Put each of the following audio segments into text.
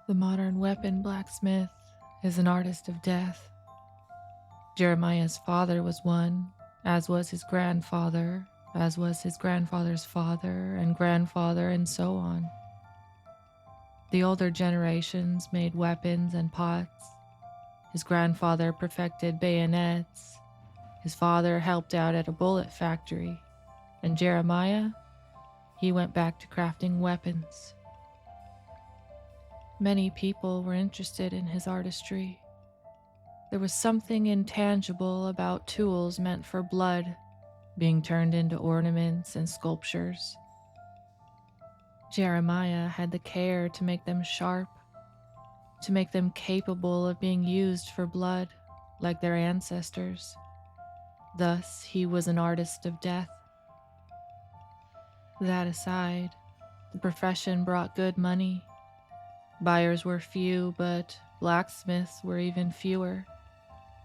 The modern weapon blacksmith is an artist of death. Jeremiah's father was one, as was his grandfather, as was his grandfather's father and grandfather, and so on. The older generations made weapons and pots. His grandfather perfected bayonets. His father helped out at a bullet factory. And Jeremiah, he went back to crafting weapons. Many people were interested in his artistry. There was something intangible about tools meant for blood being turned into ornaments and sculptures. Jeremiah had the care to make them sharp, to make them capable of being used for blood like their ancestors. Thus, he was an artist of death. That aside, the profession brought good money. Buyers were few, but blacksmiths were even fewer,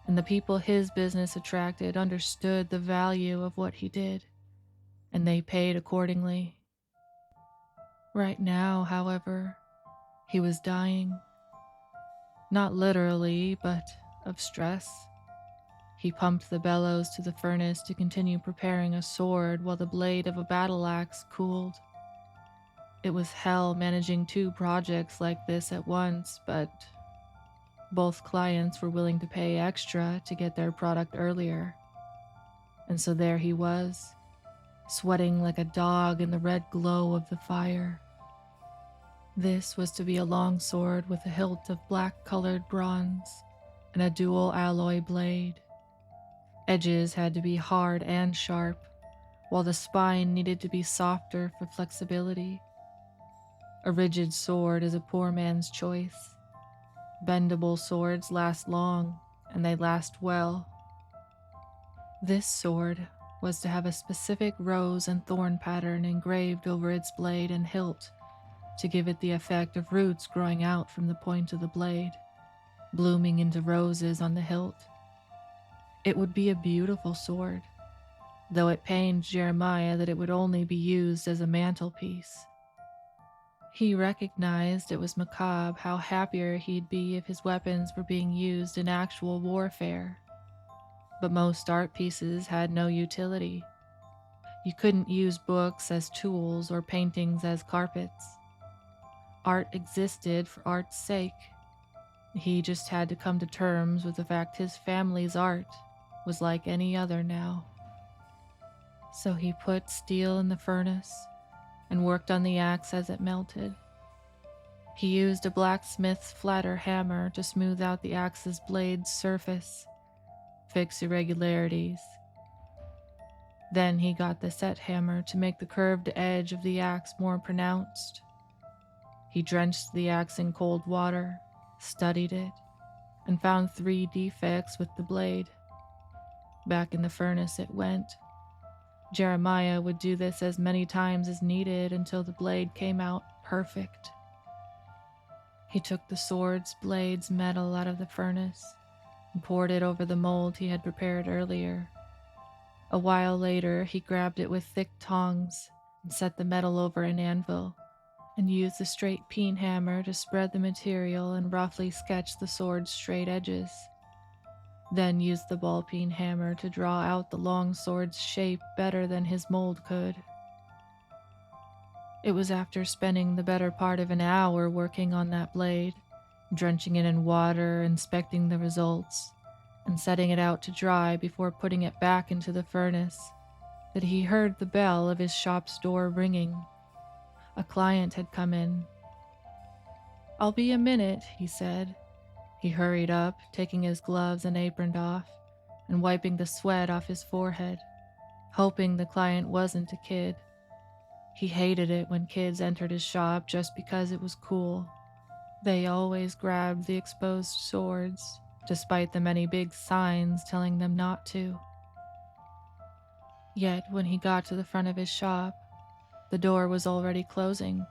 and the people his business attracted understood the value of what he did, and they paid accordingly. Right now, however, he was dying. Not literally, but of stress. He pumped the bellows to the furnace to continue preparing a sword while the blade of a battle axe cooled. It was hell managing two projects like this at once, but both clients were willing to pay extra to get their product earlier. And so there he was, sweating like a dog in the red glow of the fire. This was to be a longsword with a hilt of black-colored bronze and a dual alloy blade. Edges had to be hard and sharp, while the spine needed to be softer for flexibility. A rigid sword is a poor man's choice. Bendable swords last long, and they last well. This sword was to have a specific rose and thorn pattern engraved over its blade and hilt to give it the effect of roots growing out from the point of the blade, blooming into roses on the hilt. It would be a beautiful sword, though it pained Jeremiah that it would only be used as a mantelpiece. He recognized it was macabre how happier he'd be if his weapons were being used in actual warfare. But most art pieces had no utility. You couldn't use books as tools or paintings as carpets. Art existed for art's sake. He just had to come to terms with the fact his family's art was like any other now. So he put steel in the furnace and worked on the axe as it melted. He used a blacksmith's flatter hammer to smooth out the axe's blade's surface, fix irregularities. Then he got the set hammer to make the curved edge of the axe more pronounced. He drenched the axe in cold water, studied it, and found 3 defects with the blade. Back in the furnace it went. Jeremiah would do this as many times as needed until the blade came out perfect. He took the sword's blade's metal out of the furnace and poured it over the mold he had prepared earlier. A while later, he grabbed it with thick tongs and set the metal over an anvil and used the straight peen hammer to spread the material and roughly sketch the sword's straight edges. Then used the ball peen hammer to draw out the long sword's shape better than his mold could. It was after spending the better part of an hour working on that blade, drenching it in water, inspecting the results, and setting it out to dry before putting it back into the furnace, that he heard the bell of his shop's door ringing. A client had come in. "I'll be a minute," he said. He hurried up, taking his gloves and apron off, and wiping the sweat off his forehead, hoping the client wasn't a kid. He hated it when kids entered his shop just because it was cool. They always grabbed the exposed swords, despite the many big signs telling them not to. Yet when he got to the front of his shop, the door was already closing.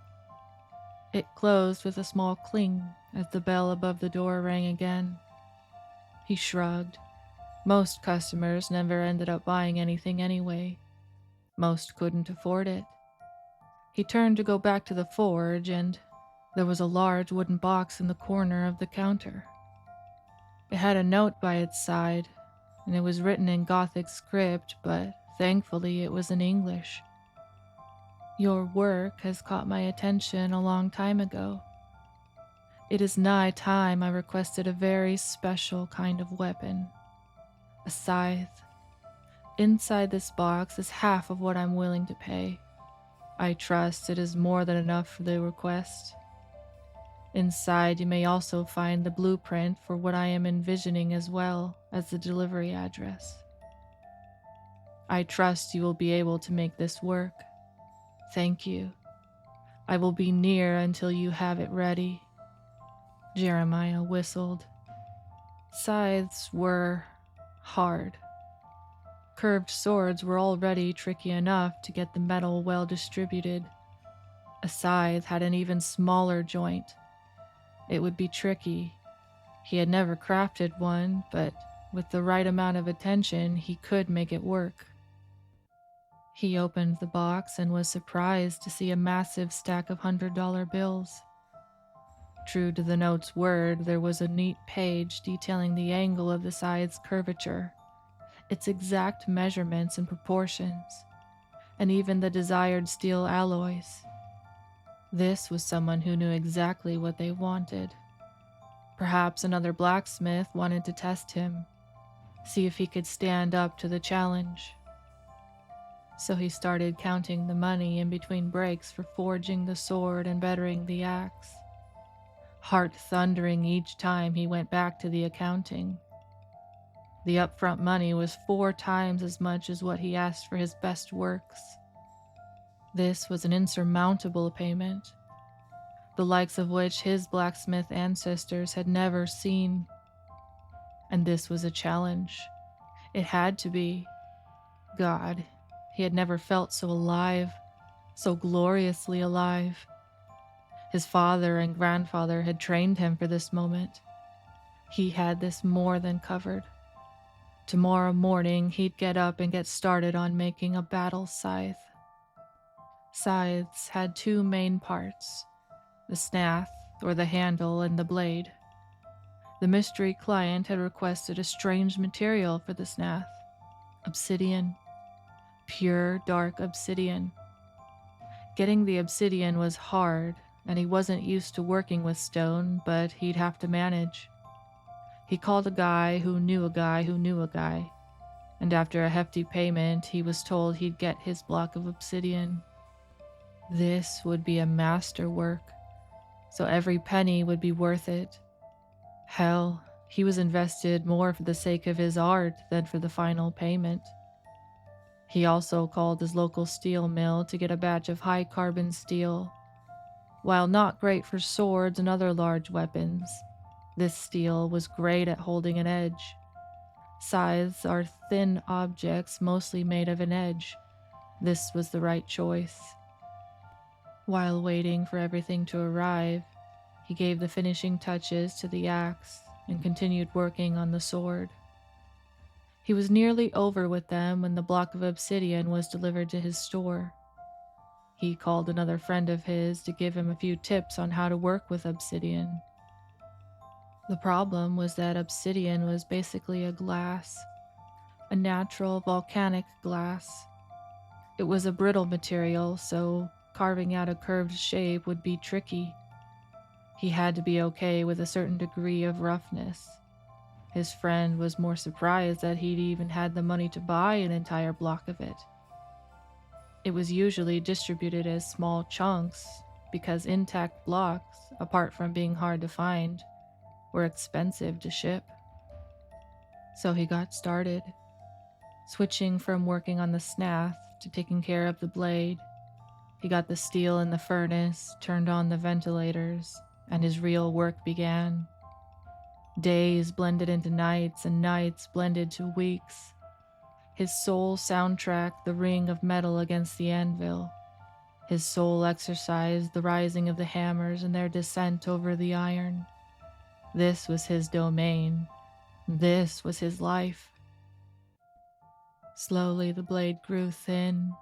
It closed with a small cling as the bell above the door rang again. He shrugged. Most customers never ended up buying anything anyway. Most couldn't afford it. He turned to go back to the forge and, There was a large wooden box in the corner of the counter. It had a note by its side, and it was written in Gothic script, but thankfully it was in English. Your work has caught my attention a long time ago. It is nigh time I requested a very special kind of weapon, a scythe. Inside this box is half of what I'm willing to pay. I trust it is more than enough for the request. Inside you may also find the blueprint for what I am envisioning as well as the delivery address. I trust you will be able to make this work. Thank you. I will be near until you have it ready. Jeremiah whistled. Scythes were hard. Curved swords were already tricky enough to get the metal well distributed. A scythe had an even smaller joint. It would be tricky. He had never crafted one, but with the right amount of attention, he could make it work. He opened the box and was surprised to see a massive stack of $100 bills. True to the note's word, there was a neat page detailing the angle of the scythe's curvature, its exact measurements and proportions, and even the desired steel alloys. This was someone who knew exactly what they wanted. Perhaps another blacksmith wanted to test him, see if he could stand up to the challenge. So he started counting the money in between breaks for forging the sword and bettering the axe, heart thundering each time he went back to the accounting. The upfront money was 4 times as much as what he asked for his best works. This was an insurmountable payment, the likes of which his blacksmith ancestors had never seen. And this was a challenge. It had to be. God, he had never felt so alive, so gloriously alive. His father and grandfather had trained him for this moment. He had this more than covered. Tomorrow morning, he'd get up and get started on making a battle scythe. Scythes had 2 main parts, the snath, or the handle, and the blade. The mystery client had requested a strange material for the snath, obsidian, pure dark obsidian. Getting the obsidian was hard, and he wasn't used to working with stone, but he'd have to manage. He called a guy who knew a guy who knew a guy, and after a hefty payment, he was told he'd get his block of obsidian. This would be a masterwork, so every penny would be worth it. Hell, he was invested more for the sake of his art than for the final payment. He also called his local steel mill to get a batch of high-carbon steel. While not great for swords and other large weapons, this steel was great at holding an edge. Scythes are thin objects mostly made of an edge. This was the right choice. While waiting for everything to arrive, he gave the finishing touches to the axe and continued working on the sword. He was nearly over with them when the block of obsidian was delivered to his store. He called another friend of his to give him a few tips on how to work with obsidian. The problem was that obsidian was basically a glass, a natural volcanic glass. It was a brittle material, so carving out a curved shape would be tricky. He had to be okay with a certain degree of roughness. His friend was more surprised that he'd even had the money to buy an entire block of it. It was usually distributed as small chunks because intact blocks, apart from being hard to find, were expensive to ship. So he got started, switching from working on the snath to taking care of the blade. He got the steel in the furnace, turned on the ventilators, and his real work began. Days blended into nights, and nights blended to weeks. His soul soundtracked the ring of metal against the anvil. His soul exercised the rising of the hammers and their descent over the iron. This was his domain. This was his life. Slowly the blade grew thin,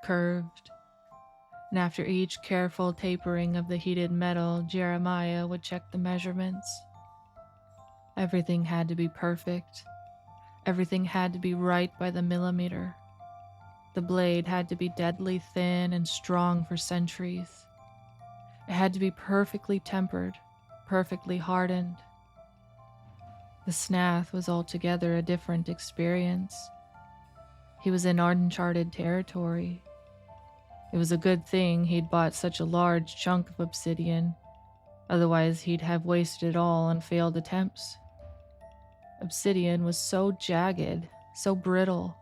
curved. and after each careful tapering of the heated metal, Jeremiah would check the measurements. Everything had to be perfect. Everything had to be right by the millimeter. The blade had to be deadly thin and strong for centuries. It had to be perfectly tempered, perfectly hardened. The snath was altogether a different experience. He was in uncharted territory. It was a good thing he'd bought such a large chunk of obsidian, otherwise he'd have wasted it all on failed attempts. Obsidian was so jagged, so brittle.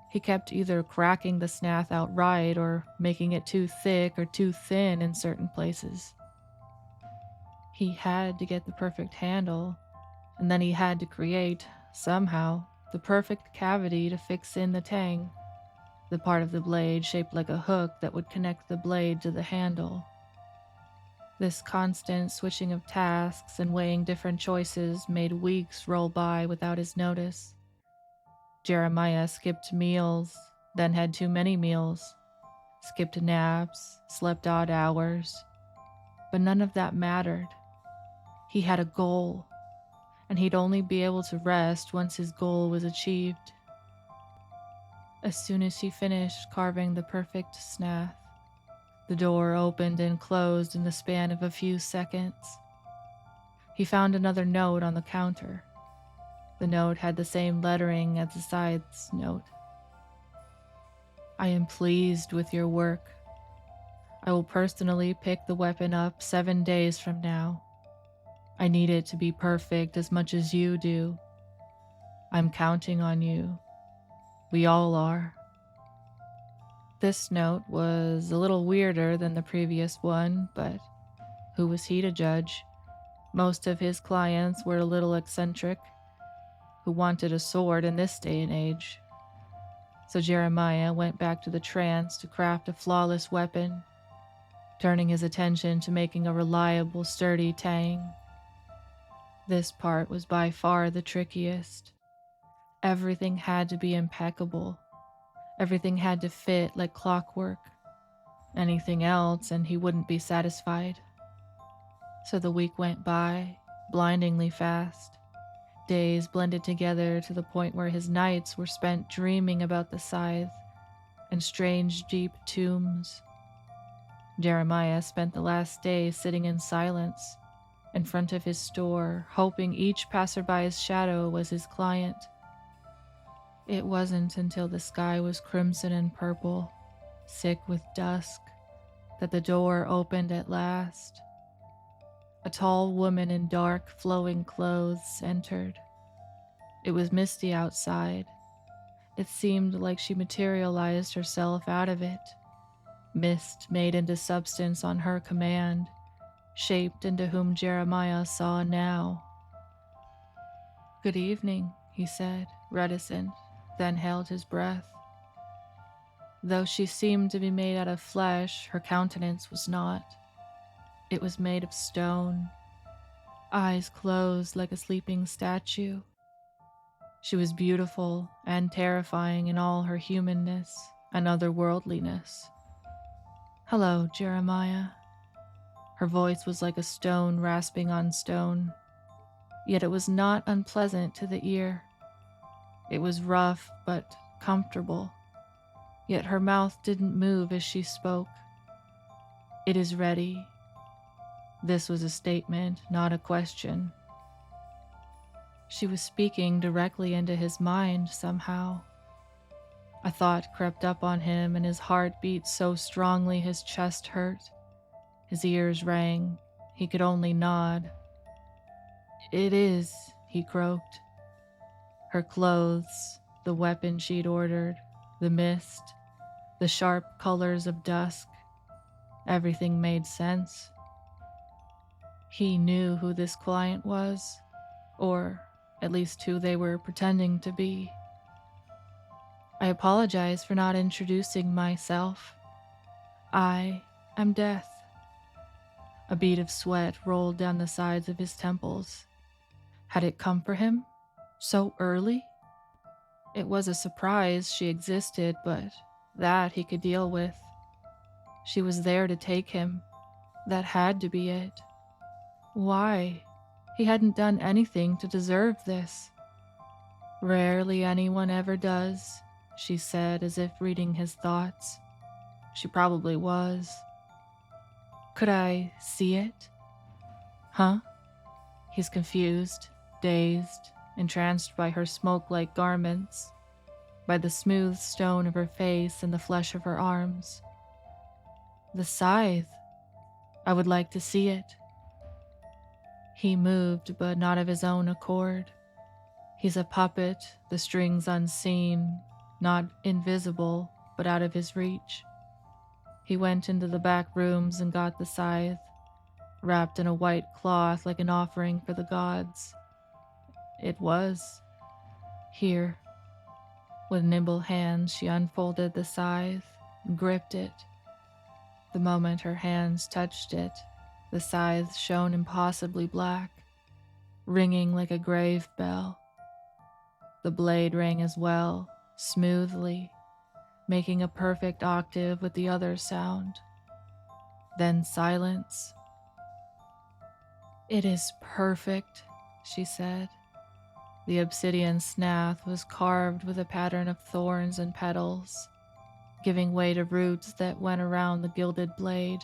He kept either cracking the snath outright or making it too thick or too thin in certain places. He had to get the perfect handle, and then he had to create, somehow, the perfect cavity to fix in the tang, the part of the blade shaped like a hook that would connect the blade to the handle. This constant switching of tasks and weighing different choices made weeks roll by without his notice. Jeremiah skipped meals, then had too many meals, skipped naps, slept odd hours, but none of that mattered. He had a goal, and he'd only be able to rest once his goal was achieved. As soon as he finished carving the perfect snath, the door opened and closed in the span of a few seconds. He found another note on the counter. The note had the same lettering as the side's note. I am pleased with your work. I will personally pick the weapon up 7 days from now. I need it to be perfect as much as you do. I'm counting on you. We all are. This note was a little weirder than the previous one, but who was he to judge? Most of his clients were a little eccentric, who wanted a sword in this day and age. So Jeremiah went back to the trance to craft a flawless weapon, turning his attention to making a reliable, sturdy tang. This part was by far the trickiest. Everything had to be impeccable. Everything had to fit like clockwork. Anything else and he wouldn't be satisfied. So the week went by, blindingly fast. Days blended together to the point where his nights were spent dreaming about the scythe and strange deep tombs. Jeremiah spent the last day sitting in silence in front of his store, hoping each passerby's shadow was his client. It wasn't until the sky was crimson and purple, sick with dusk, that the door opened at last. A tall woman in dark, flowing clothes entered. It was misty outside. It seemed like she materialized herself out of it. Mist made into substance on her command, shaped into whom Jeremiah saw now. Good evening, he said, reticent, then held his breath. Though she seemed to be made out of flesh, her countenance was not. It was made of stone, eyes closed like a sleeping statue. She was beautiful and terrifying in all her humanness and otherworldliness. Hello, Jeremiah. Her voice was like a stone rasping on stone, yet it was not unpleasant to the ear. It was rough but comfortable, yet her mouth didn't move as she spoke. It is ready. This was a statement, not a question. She was speaking directly into his mind somehow. A thought crept up on him and his heart beat so strongly his chest hurt. His ears rang. He could only nod. It is, he croaked. Her clothes, the weapon she'd ordered, the mist, the sharp colors of dusk, everything made sense. He knew who this client was, or at least who they were pretending to be. I apologize for not introducing myself. I am Death. A bead of sweat rolled down the sides of his temples. Had it come for him? So early? It was a surprise she existed, but that he could deal with. She was there to take him. That had to be it. Why? He hadn't done anything to deserve this. Rarely anyone ever does, she said, as if reading his thoughts. She probably was. Could I see it? Huh? He's confused, dazed, entranced by her smoke-like garments, by the smooth stone of her face and the flesh of her arms. The scythe. I would like to see it. He moved, but not of his own accord. He's a puppet, the strings unseen, not invisible, but out of his reach. He went into the back rooms and got the scythe, wrapped in a white cloth like an offering for the gods. It was. Here. With nimble hands, she unfolded the scythe and gripped it. The moment her hands touched it, the scythe shone impossibly black, ringing like a grave bell. The blade rang as well, smoothly, making a perfect octave with the other sound. Then silence. It is perfect, she said. The obsidian snath was carved with a pattern of thorns and petals, giving way to roots that went around the gilded blade.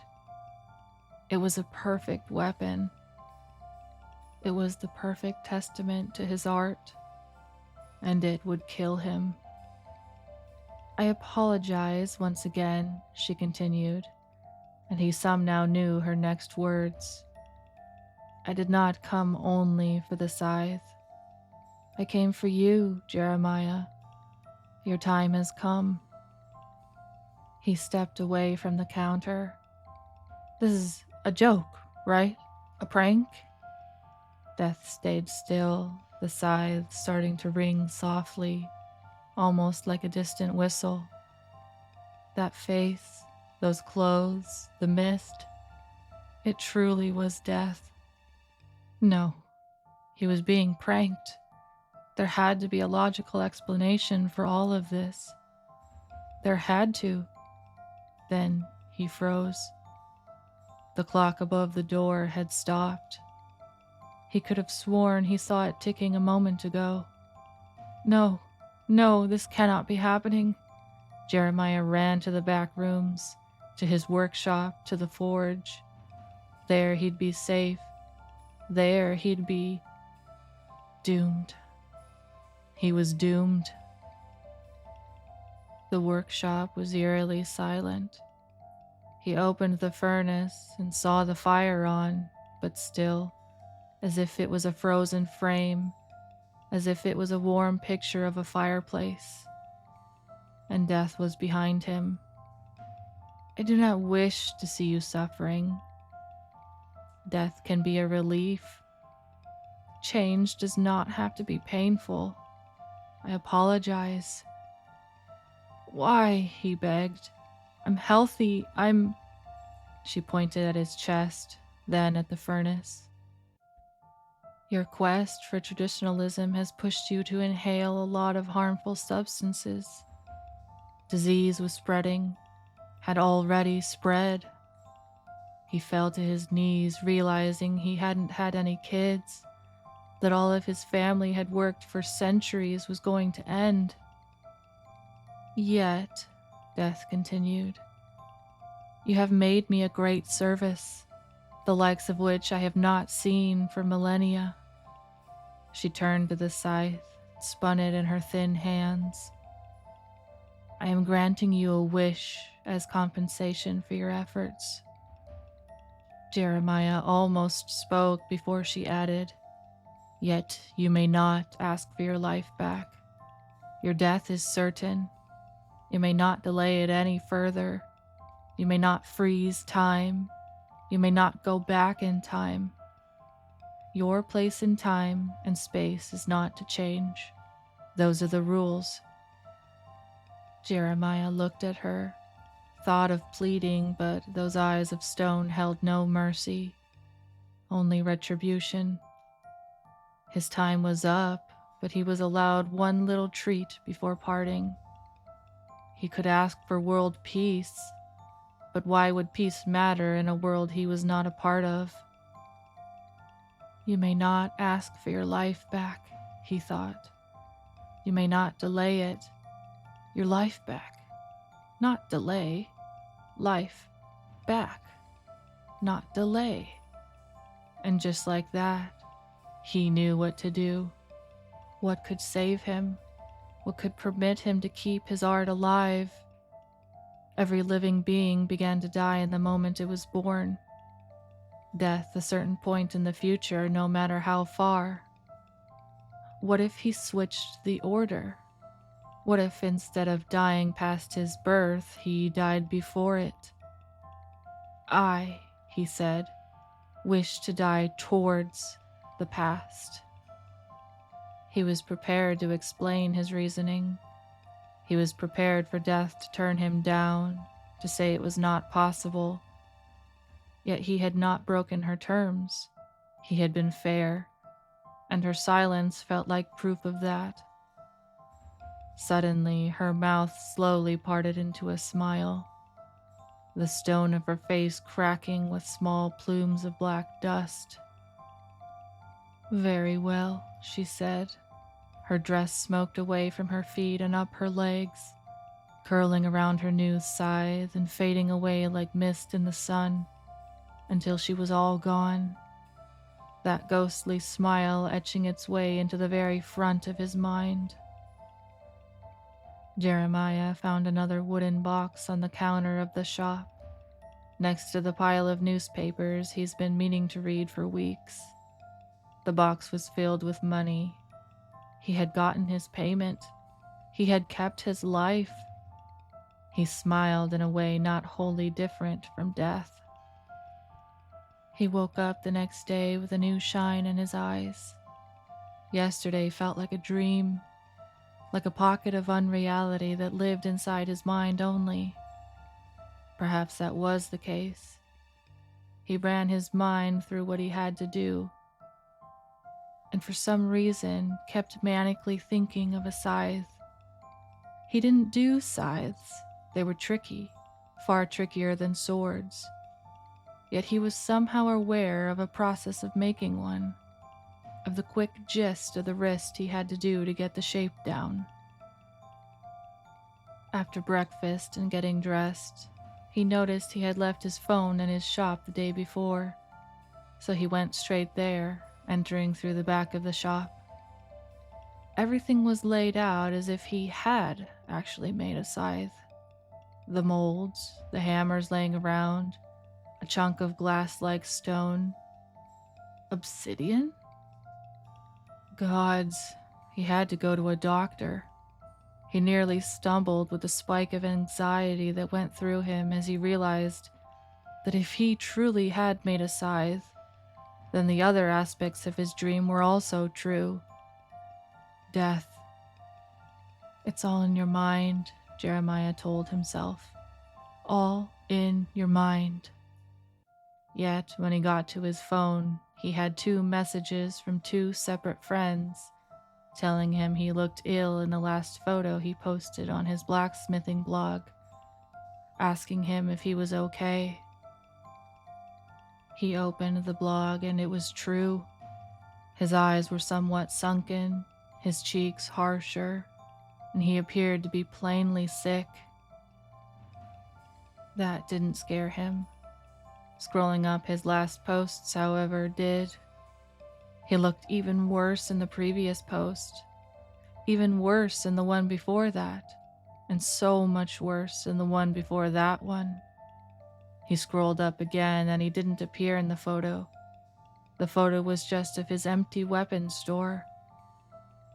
It was a perfect weapon. It was the perfect testament to his art, and it would kill him. I apologize once again, she continued, and he somehow knew her next words. I did not come only for the scythe. I came for you, Jeremiah. Your time has come. He stepped away from the counter. This is a joke, right? A prank? Death stayed still, the scythe starting to ring softly, almost like a distant whistle. That face, those clothes, the mist, it truly was death. No, he was being pranked. There had to be a logical explanation for all of this. There had to. Then he froze. The clock above the door had stopped. He could have sworn he saw it ticking a moment ago. No, this cannot be happening. Jeremiah ran to the back rooms, to his workshop, to the forge. There he'd be safe. There he'd be doomed. He was doomed. The workshop was eerily silent. He opened the furnace and saw the fire on, but still, as if it was a frozen frame, as if it was a warm picture of a fireplace. And death was behind him. I do not wish to see you suffering. Death can be a relief. Change does not have to be painful. I apologize. Why? He begged. I'm healthy. She pointed at his chest, then at the furnace. Your quest for traditionalism has pushed you to inhale a lot of harmful substances. Disease was spreading, had already spread. He fell to his knees, realizing he hadn't had any kids, that all of his family had worked for centuries was going to end. Yet, Death continued, you have made me a great service, the likes of which I have not seen for millennia. She turned to the scythe, spun it in her thin hands. I am granting you a wish as compensation for your efforts. Jeremiah almost spoke before she added, yet you may not ask for your life back. Your death is certain. You may not delay it any further. You may not freeze time. You may not go back in time. Your place in time and space is not to change. Those are the rules. Jeremiah looked at her, thought of pleading, but those eyes of stone held no mercy, only retribution. His time was up, but he was allowed one little treat before parting. He could ask for world peace, but why would peace matter in a world he was not a part of? You may not ask for your life back, he thought. You may not delay it. Your life back. Not delay. Life back. Not delay. And just like that, he knew what to do. What could save him? What could permit him to keep his art alive? Every living being began to die in the moment it was born. Death a certain point in the future, no matter how far. What if he switched the order? What if instead of dying past his birth, he died before it? I, he said, wish to die towards the past. He was prepared to explain his reasoning. He was prepared for death to turn him down, to say it was not possible. Yet he had not broken her terms. He had been fair, and her silence felt like proof of that. Suddenly, her mouth slowly parted into a smile, the stone of her face cracking with small plumes of black dust. "Very well," she said. Her dress smoked away from her feet and up her legs, curling around her new scythe and fading away like mist in the sun, until she was all gone, that ghostly smile etching its way into the very front of his mind. Jeremiah found another wooden box on the counter of the shop, next to the pile of newspapers he's been meaning to read for weeks. The box was filled with money. He had gotten his payment. He had kept his life. He smiled in a way not wholly different from death. He woke up the next day with a new shine in his eyes. Yesterday felt like a dream, like a pocket of unreality that lived inside his mind only. Perhaps that was the case. He ran his mind through what he had to do, and for some reason kept manically thinking of a scythe. He didn't do scythes. They were tricky, far trickier than swords. Yet he was somehow aware of a process of making one, of the quick gist of the wrist he had to do to get the shape down. After breakfast and getting dressed, he noticed he had left his phone in his shop the day before, so he went straight there, entering through the back of the shop. Everything was laid out as if he had actually made a scythe. The molds, the hammers laying around, a chunk of glass-like stone. Obsidian? Gods, he had to go to a doctor. He nearly stumbled with a spike of anxiety that went through him as he realized that if he truly had made a scythe, then the other aspects of his dream were also true. Death. It's all in your mind, Jeremiah told himself. All in your mind. Yet, when he got to his phone, he had 2 messages from 2 separate friends telling him he looked ill in the last photo he posted on his blacksmithing blog, asking him if he was okay. He opened the blog and it was true. His eyes were somewhat sunken, his cheeks harsher, and he appeared to be plainly sick. That didn't scare him. Scrolling up his last posts, however, did. He looked even worse in the previous post, even worse in the one before that, and so much worse in the one before that one. He scrolled up again and he didn't appear in the photo. The photo was just of his empty weapons store.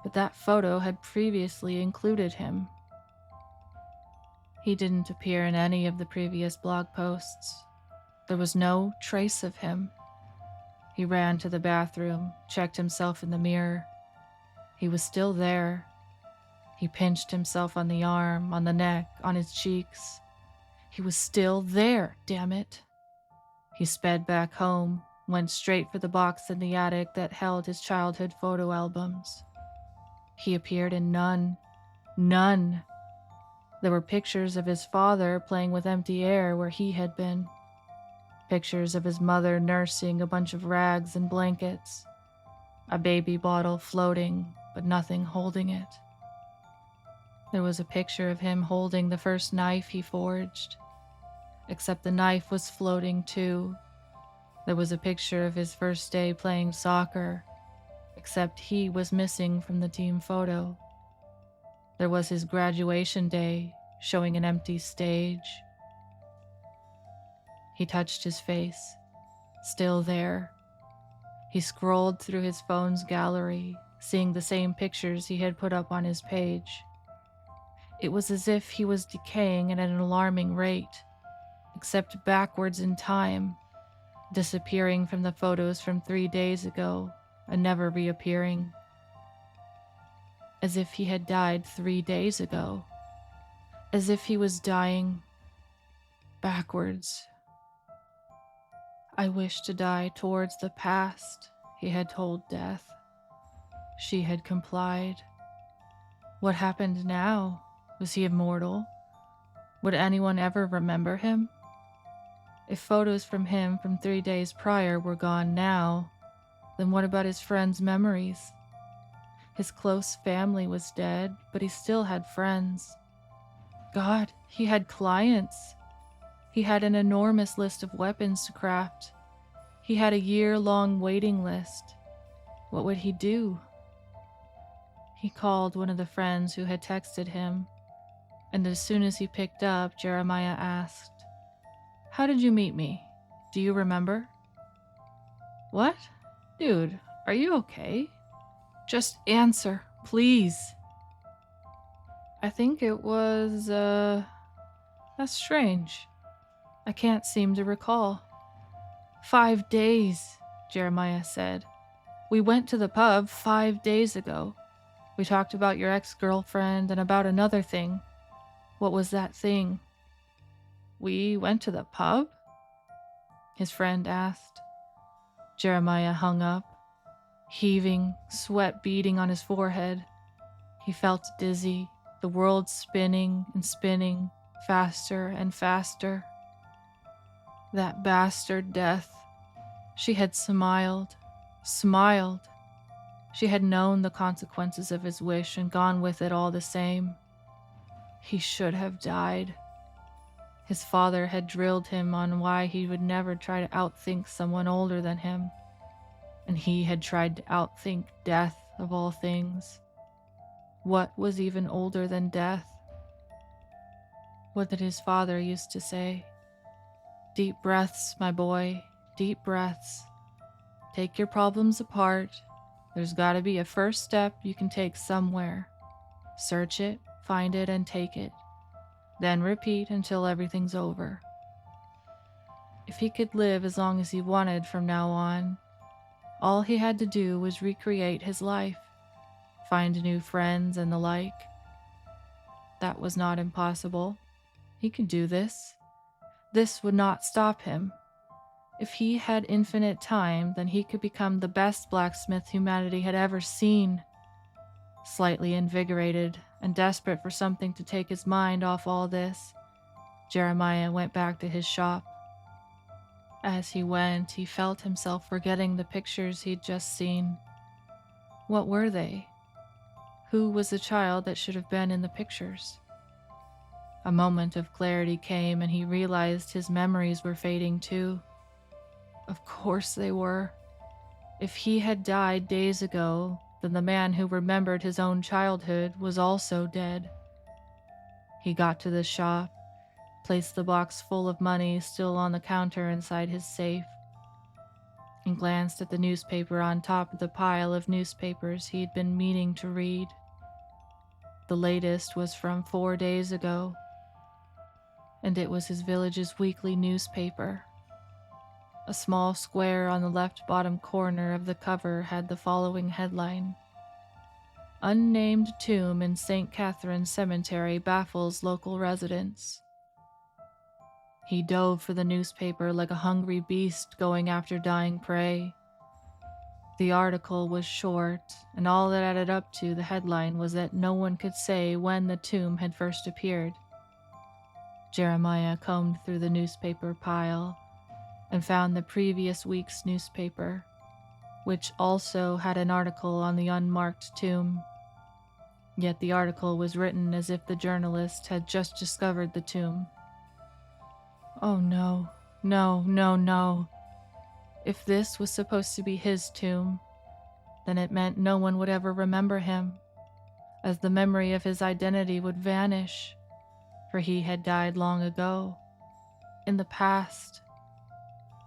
But that photo had previously included him. He didn't appear in any of the previous blog posts. There was no trace of him. He ran to the bathroom, checked himself in the mirror. He was still there. He pinched himself on the arm, on the neck, on his cheeks. He was still there, damn it. He sped back home, went straight for the box in the attic that held his childhood photo albums. He appeared in none. None. There were pictures of his father playing with empty air where he had been. Pictures of his mother nursing a bunch of rags and blankets. A baby bottle floating, but nothing holding it. There was a picture of him holding the first knife he forged, except the knife was floating too. There was a picture of his first day playing soccer, except he was missing from the team photo. There was his graduation day, showing an empty stage. He touched his face, still there. He scrolled through his phone's gallery, seeing the same pictures he had put up on his page. It was as if he was decaying at an alarming rate, except backwards in time, disappearing from the photos from 3 days ago and never reappearing. As if he had died 3 days ago. As if he was dying backwards. I wish to die towards the past, he had told Death. She had complied. What happened now? Was he immortal? Would anyone ever remember him? If photos from him from 3 days prior were gone now, then what about his friends' memories? His close family was dead, but he still had friends. God, he had clients. He had an enormous list of weapons to craft. He had a year-long waiting list. What would he do? He called one of the friends who had texted him, and as soon as he picked up, Jeremiah asked, "How did you meet me? Do you remember?" "What? Dude, are you okay? Just answer, please." "I think it was, that's strange. I can't seem to recall." 5 days, Jeremiah said. "We went to the pub 5 days ago. We talked about your ex-girlfriend and about another thing. What was that thing?" "We went to the pub?" his friend asked. Jeremiah hung up, heaving, sweat beading on his forehead. He felt dizzy, the world spinning and spinning, faster and faster. That bastard Death. She had smiled. She had known the consequences of his wish and gone with it all the same. He should have died. His father had drilled him on why he would never try to outthink someone older than him. And he had tried to outthink death of all things. What was even older than death? What did his father used to say? "Deep breaths, my boy, deep breaths. Take your problems apart. There's gotta be a first step you can take somewhere. Search it, find it, and take it. Then repeat until everything's over." If he could live as long as he wanted from now on, all he had to do was recreate his life, find new friends and the like. That was not impossible. He could do this. This would not stop him. If he had infinite time, then he could become the best blacksmith humanity had ever seen. Slightly invigorated and desperate for something to take his mind off all this, Jeremiah went back to his shop. As he went, he felt himself forgetting the pictures he'd just seen. What were they? Who was the child that should have been in the pictures? A moment of clarity came and he realized his memories were fading too. Of course they were. If he had died days ago, then the man who remembered his own childhood was also dead. He got to the shop, placed the box full of money still on the counter inside his safe, and glanced at the newspaper on top of the pile of newspapers he'd been meaning to read. The latest was from 4 days ago, and it was his village's weekly newspaper. A small square on the left bottom corner of the cover had the following headline: "Unnamed tomb in St. Catherine's Cemetery baffles local residents." He dove for the newspaper like a hungry beast going after dying prey. The article was short, and all that added up to the headline was that no one could say when the tomb had first appeared. Jeremiah combed through the newspaper pile and found the previous week's newspaper, which also had an article on the unmarked tomb. Yet the article was written as if the journalist had just discovered the tomb. Oh no, no, no, no. If this was supposed to be his tomb, then it meant no one would ever remember him, as the memory of his identity would vanish, for he had died long ago, in the past.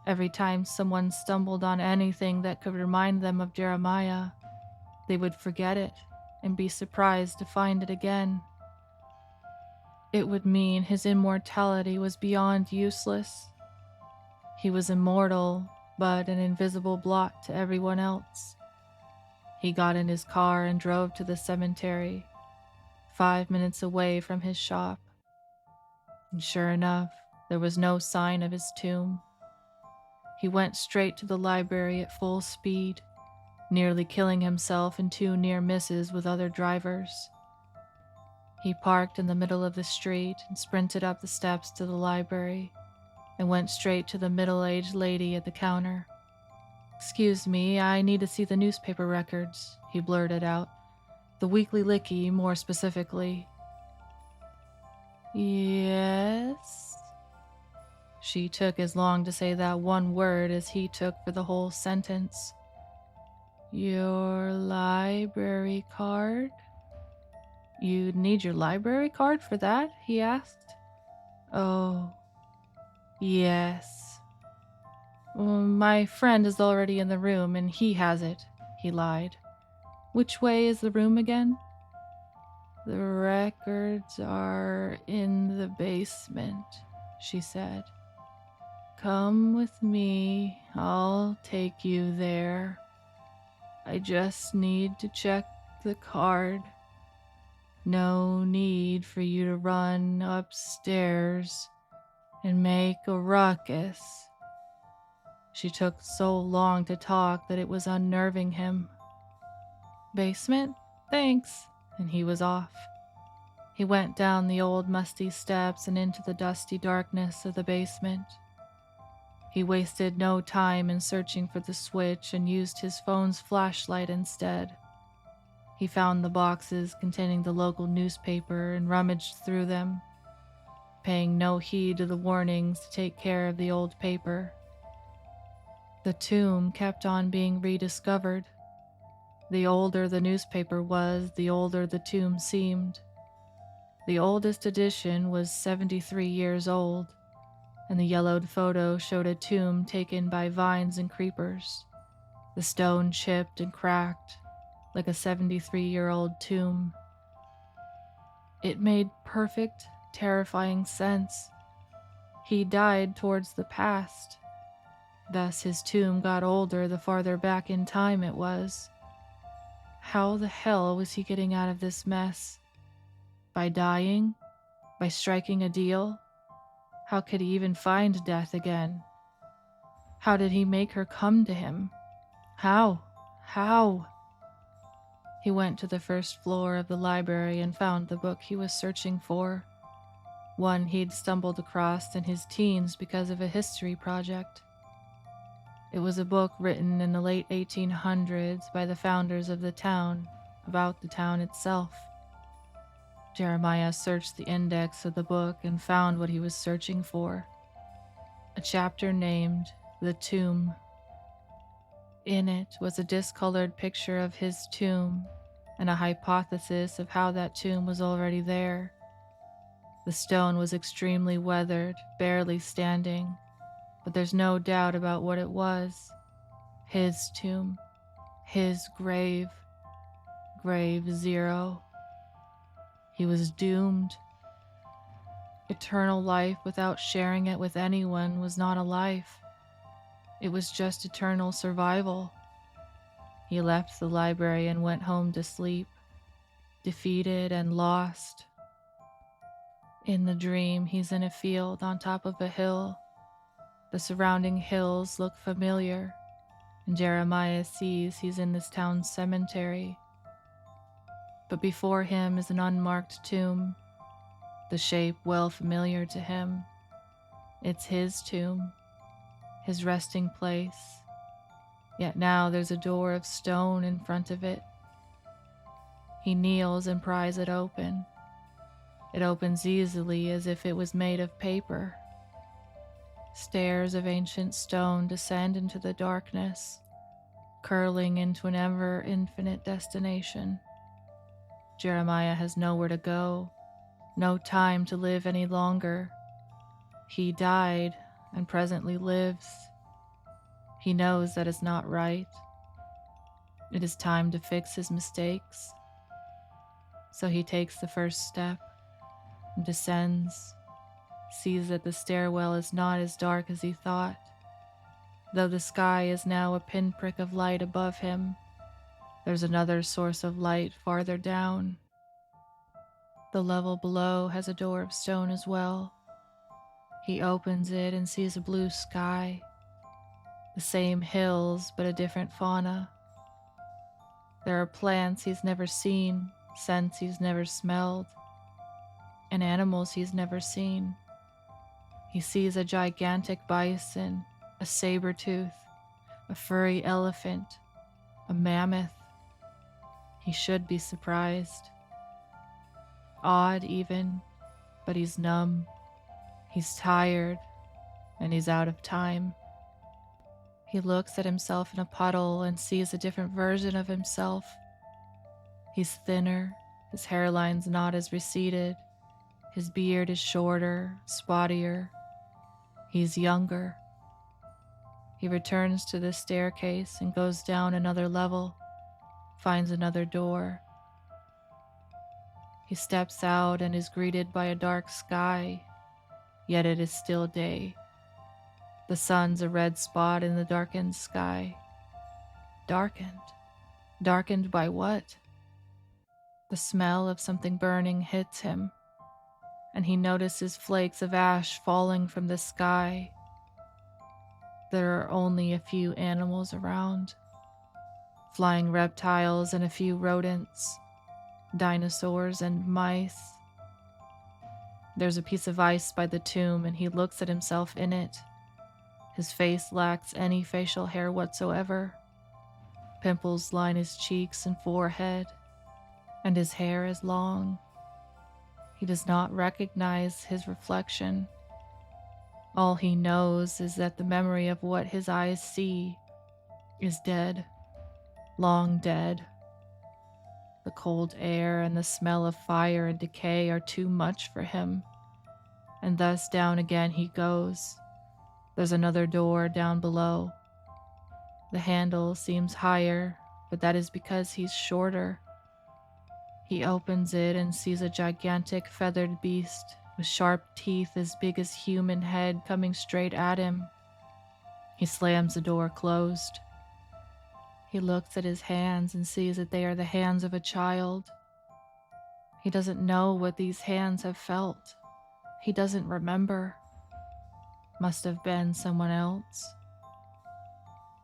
Every time someone stumbled on anything that could remind them of Jeremiah, they would forget it and be surprised to find it again. It would mean his immortality was beyond useless. He was immortal, but an invisible blot to everyone else. He got in his car and drove to the cemetery, 5 minutes away from his shop. And sure enough, there was no sign of his tomb. He went straight to the library at full speed, nearly killing himself in 2 near misses with other drivers. He parked in the middle of the street and sprinted up the steps to the library and went straight to the middle-aged lady at the counter. "Excuse me, I need to see the newspaper records," he blurted out. "The Weekly Licky, more specifically." "Yes?" She took as long to say that one word as he took for the whole sentence. "Your library card?" "You'd need your library card for that?" he asked. "Oh, yes. My friend is already in the room and he has it," he lied. "Which way is the room again?" "The records are in the basement," she said. "Come with me, I'll take you there. I just need to check the card. No need for you to run upstairs and make a ruckus." She took so long to talk that it was unnerving him. "Basement? Thanks," and he was off. He went down the old musty steps and into the dusty darkness of the basement. He wasted no time in searching for the switch and used his phone's flashlight instead. He found the boxes containing the local newspaper and rummaged through them, paying no heed to the warnings to take care of the old paper. The tomb kept on being rediscovered. The older the newspaper was, the older the tomb seemed. The oldest edition was 73 years old, and the yellowed photo showed a tomb taken by vines and creepers, the stone chipped and cracked, like a 73-year-old tomb. It made perfect, terrifying sense. He died towards the past. Thus his tomb got older the farther back in time it was. How the hell was he getting out of this mess? By dying? By striking a deal? How could he even find death again? How did he make her come to him? How? He went to the first floor of the library and found the book he was searching for, one he'd stumbled across in his teens because of a history project. It was a book written in the late 1800s by the founders of the town, about the town itself. Jeremiah searched the index of the book and found what he was searching for, a chapter named The Tomb. In it was a discolored picture of his tomb and a hypothesis of how that tomb was already there. The stone was extremely weathered, barely standing, but there's no doubt about what it was. His tomb, his grave, grave 0. He was doomed. Eternal life without sharing it with anyone was not a life. It was just eternal survival. He left the library and went home to sleep, defeated and lost. In the dream, he's in a field on top of a hill. The surrounding hills look familiar, and Jeremiah sees he's in this town's cemetery. But before him is an unmarked tomb. the shape well familiar to him. It's his tomb, his resting place, yet now there's a door of stone in front of it. He kneels and pries it open. It opens easily as if it was made of paper. Stairs of ancient stone descend into the darkness, curling into an ever-infinite destination. Jeremiah has nowhere to go, no time to live any longer. He died and presently lives. He knows that is not right. It is time to fix his mistakes. So he takes the first step and descends, sees that the stairwell is not as dark as he thought, though the sky is now a pinprick of light above him. There's another source of light farther down. The level below has a door of stone as well. He opens it and sees a blue sky, the same hills but a different fauna. There are plants he's never seen, scents he's never smelled, and animals he's never seen. He sees a gigantic bison, a saber-tooth, a furry elephant, a mammoth. He should be surprised. Awed even, but he's numb. He's tired, and he's out of time. He looks at himself in a puddle and sees a different version of himself. He's thinner, his hairline's not as receded, his beard is shorter, spottier. He's younger. He returns to the staircase and goes down another level, finds another door. He steps out and is greeted by a dark sky, yet it is still day. The sun's a red spot in the darkened sky. Darkened? Darkened by what? The smell of something burning hits him, and he notices flakes of ash falling from the sky. There are only a few animals around. Flying reptiles and a few rodents, dinosaurs and mice. There's a piece of ice by the tomb and he looks at himself in it. His face lacks any facial hair whatsoever. Pimples line his cheeks and forehead, and his hair is long. He does not recognize his reflection. All he knows is that the memory of what his eyes see is dead, long dead. The cold air and the smell of fire and decay are too much for him, and thus down again he goes. There's another door down below. The handle seems higher, but that is because he's shorter. He opens it and sees a gigantic feathered beast with sharp teeth as big as human head coming straight at him. He slams the door closed. He looks at his hands and sees that they are the hands of a child. He doesn't know what these hands have felt. He doesn't remember. Must have been someone else.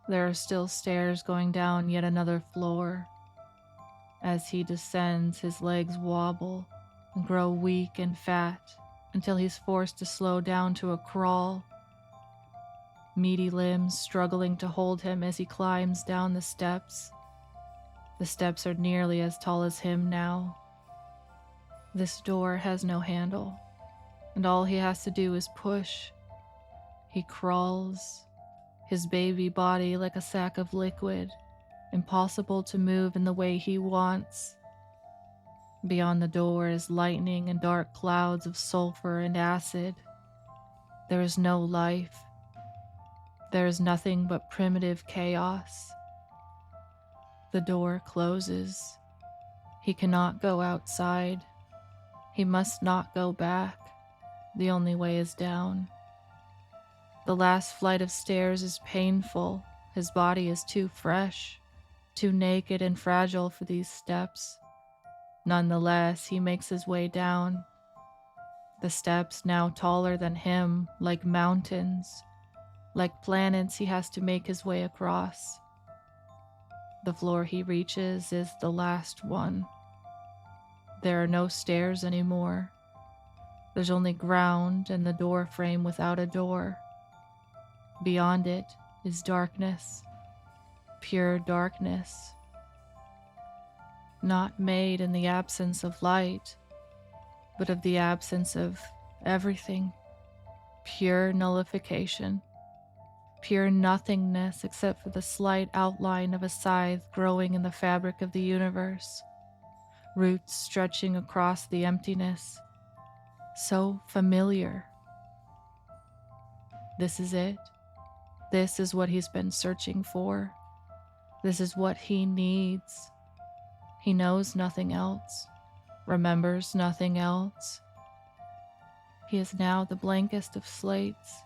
There are still stairs going down yet another floor. As he descends, his legs wobble and grow weak and fat until he's forced to slow down to a crawl. Meaty limbs struggling to hold him as he climbs down the steps. The steps are nearly as tall as him now. This door has no handle, and all he has to do is push. He crawls, his baby body like a sack of liquid, impossible to move in the way he wants. Beyond the door is lightning and dark clouds of sulfur and acid. There is no life. There is nothing but primitive chaos. The door closes. He cannot go outside. He must not go back. The only way is down. The last flight of stairs is painful. His body is too fresh, too naked and fragile for these steps. Nonetheless, he makes his way down. The steps, now taller than him, like mountains, like planets he has to make his way across. The floor he reaches is the last one. There are no stairs anymore. There's only ground and the door frame without a door. Beyond it is darkness, pure darkness, not made in the absence of light, but of the absence of everything, pure nullification, pure nothingness except for the slight outline of a scythe growing in the fabric of the universe, roots stretching across the emptiness, so familiar. This is it. This is what he's been searching for. This is what he needs. He knows nothing else, remembers nothing else. He is now the blankest of slates.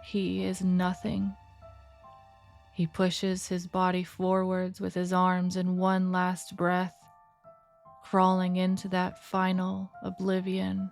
He is nothing. He pushes his body forwards with his arms in one last breath, crawling into that final oblivion